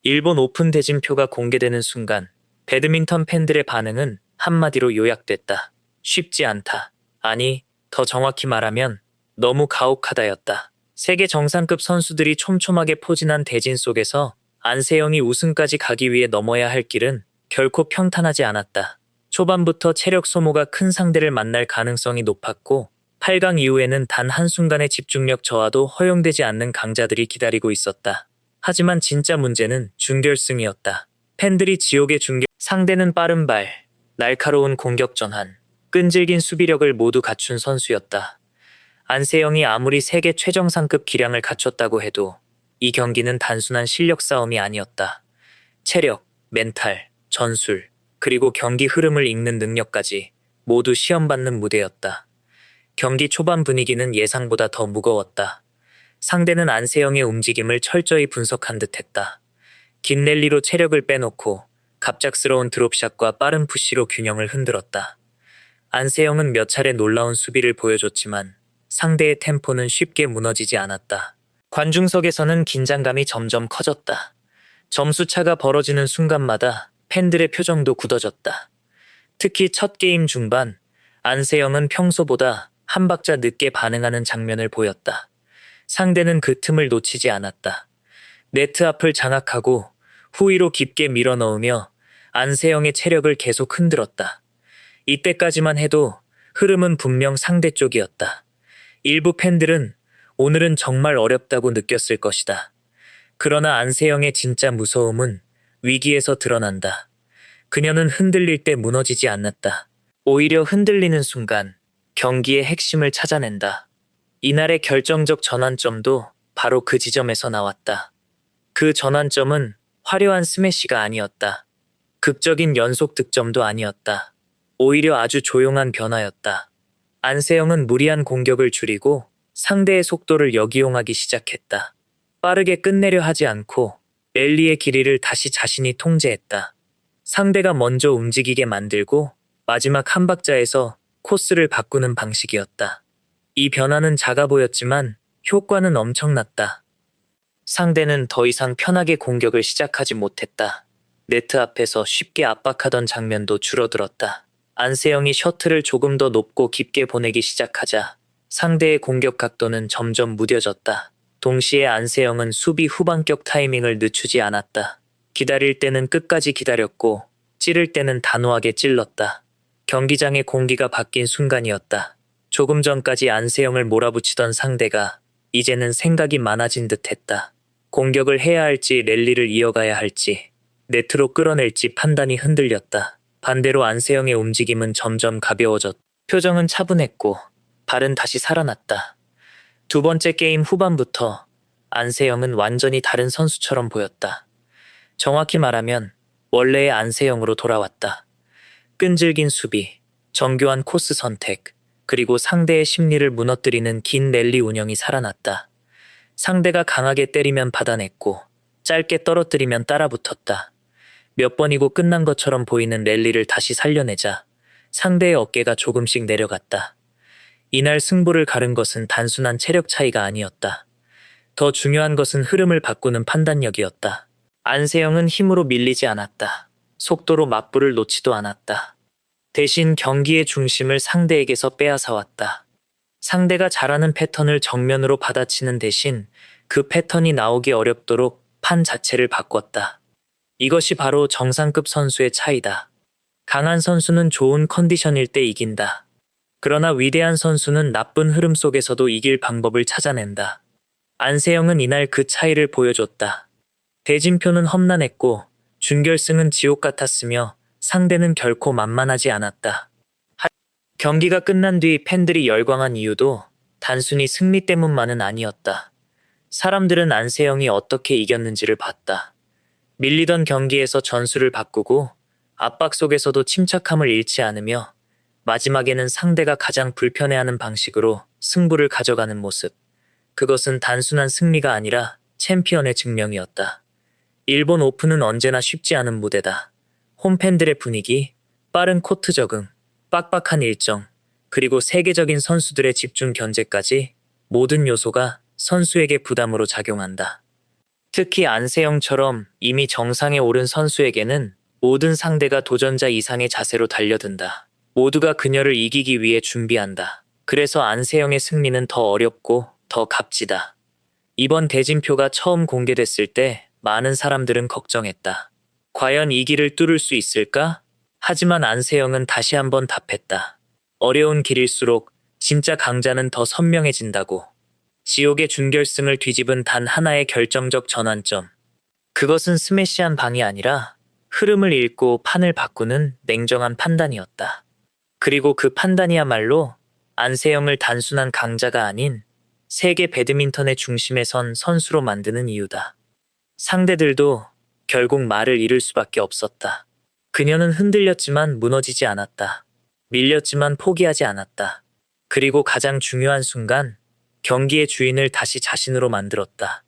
일본 오픈 대진표가 공개되는 순간 배드민턴 팬들의 반응은 한마디로 요약됐다. 쉽지 않다. 아니, 더 정확히 말하면 너무 가혹하다였다. 세계 정상급 선수들이 촘촘하게 포진한 대진 속에서 안세영이 우승까지 가기 위해 넘어야 할 길은 결코 평탄하지 않았다. 초반부터 체력 소모가 큰 상대를 만날 가능성이 높았고 8강 이후에는 단 한순간의 집중력 저하도 허용되지 않는 강자들이 기다리고 있었다. 하지만 진짜 문제는 준결승이었다. 팬들이 지옥의 상대는 빠른 발, 날카로운 공격 전환, 끈질긴 수비력을 모두 갖춘 선수였다. 안세영이 아무리 세계 최정상급 기량을 갖췄다고 해도 이 경기는 단순한 실력 싸움이 아니었다. 체력, 멘탈, 전술, 그리고 경기 흐름을 읽는 능력까지 모두 시험받는 무대였다. 경기 초반 분위기는 예상보다 더 무거웠다. 상대는 안세영의 움직임을 철저히 분석한 듯했다. 긴 랠리로 체력을 빼놓고 갑작스러운 드롭샷과 빠른 푸시로 균형을 흔들었다. 안세영은 몇 차례 놀라운 수비를 보여줬지만 상대의 템포는 쉽게 무너지지 않았다. 관중석에서는 긴장감이 점점 커졌다. 점수차가 벌어지는 순간마다 팬들의 표정도 굳어졌다. 특히 첫 게임 중반, 안세영은 평소보다 한 박자 늦게 반응하는 장면을 보였다. 상대는 그 틈을 놓치지 않았다. 네트 앞을 장악하고 후위로 깊게 밀어넣으며 안세영의 체력을 계속 흔들었다. 이때까지만 해도 흐름은 분명 상대 쪽이었다. 일부 팬들은 오늘은 정말 어렵다고 느꼈을 것이다. 그러나 안세영의 진짜 무서움은 위기에서 드러난다. 그녀는 흔들릴 때 무너지지 않았다. 오히려 흔들리는 순간 경기의 핵심을 찾아낸다. 이날의 결정적 전환점도 바로 그 지점에서 나왔다. 그 전환점은 화려한 스매시가 아니었다. 극적인 연속 득점도 아니었다. 오히려 아주 조용한 변화였다. 안세영은 무리한 공격을 줄이고 상대의 속도를 역이용하기 시작했다. 빠르게 끝내려 하지 않고 랠리의 길이를 다시 자신이 통제했다. 상대가 먼저 움직이게 만들고 마지막 한 박자에서 코스를 바꾸는 방식이었다. 이 변화는 작아 보였지만 효과는 엄청났다. 상대는 더 이상 편하게 공격을 시작하지 못했다. 네트 앞에서 쉽게 압박하던 장면도 줄어들었다. 안세영이 셔틀을 조금 더 높고 깊게 보내기 시작하자 상대의 공격 각도는 점점 무뎌졌다. 동시에 안세영은 수비 후반격 타이밍을 늦추지 않았다. 기다릴 때는 끝까지 기다렸고 찌를 때는 단호하게 찔렀다. 경기장의 공기가 바뀐 순간이었다. 조금 전까지 안세영을 몰아붙이던 상대가 이제는 생각이 많아진 듯했다. 공격을 해야 할지 랠리를 이어가야 할지 네트로 끌어낼지 판단이 흔들렸다. 반대로 안세영의 움직임은 점점 가벼워졌다. 표정은 차분했고 발은 다시 살아났다. 두 번째 게임 후반부터 안세영은 완전히 다른 선수처럼 보였다. 정확히 말하면 원래의 안세영으로 돌아왔다. 끈질긴 수비, 정교한 코스 선택, 그리고 상대의 심리를 무너뜨리는 긴 랠리 운영이 살아났다. 상대가 강하게 때리면 받아냈고 짧게 떨어뜨리면 따라붙었다. 몇 번이고 끝난 것처럼 보이는 랠리를 다시 살려내자 상대의 어깨가 조금씩 내려갔다. 이날 승부를 가른 것은 단순한 체력 차이가 아니었다. 더 중요한 것은 흐름을 바꾸는 판단력이었다. 안세영은 힘으로 밀리지 않았다. 속도로 맞불을 놓지도 않았다. 대신 경기의 중심을 상대에게서 빼앗아왔다. 상대가 잘하는 패턴을 정면으로 받아치는 대신 그 패턴이 나오기 어렵도록 판 자체를 바꿨다. 이것이 바로 정상급 선수의 차이다. 강한 선수는 좋은 컨디션일 때 이긴다. 그러나 위대한 선수는 나쁜 흐름 속에서도 이길 방법을 찾아낸다. 안세영은 이날 그 차이를 보여줬다. 대진표는 험난했고 준결승은 지옥 같았으며 상대는 결코 만만하지 않았다. 경기가 끝난 뒤 팬들이 열광한 이유도 단순히 승리 때문만은 아니었다. 사람들은 안세영이 어떻게 이겼는지를 봤다. 밀리던 경기에서 전술을 바꾸고 압박 속에서도 침착함을 잃지 않으며 마지막에는 상대가 가장 불편해하는 방식으로 승부를 가져가는 모습. 그것은 단순한 승리가 아니라 챔피언의 증명이었다. 일본 오픈은 언제나 쉽지 않은 무대다. 홈팬들의 분위기, 빠른 코트 적응, 빡빡한 일정, 그리고 세계적인 선수들의 집중 견제까지 모든 요소가 선수에게 부담으로 작용한다. 특히 안세영처럼 이미 정상에 오른 선수에게는 모든 상대가 도전자 이상의 자세로 달려든다. 모두가 그녀를 이기기 위해 준비한다. 그래서 안세영의 승리는 더 어렵고 더 값지다. 이번 대진표가 처음 공개됐을 때 많은 사람들은 걱정했다. 과연 이 길을 뚫을 수 있을까? 하지만 안세영은 다시 한번 답했다. 어려운 길일수록 진짜 강자는 더 선명해진다고. 지옥의 준결승을 뒤집은 단 하나의 결정적 전환점. 그것은 스매시한 방이 아니라 흐름을 읽고 판을 바꾸는 냉정한 판단이었다. 그리고 그 판단이야말로 안세영을 단순한 강자가 아닌 세계 배드민턴의 중심에 선 선수로 만드는 이유다. 상대들도 결국 말을 잃을 수밖에 없었다. 그녀는 흔들렸지만 무너지지 않았다. 밀렸지만 포기하지 않았다. 그리고 가장 중요한 순간, 경기의 주인을 다시 자신으로 만들었다.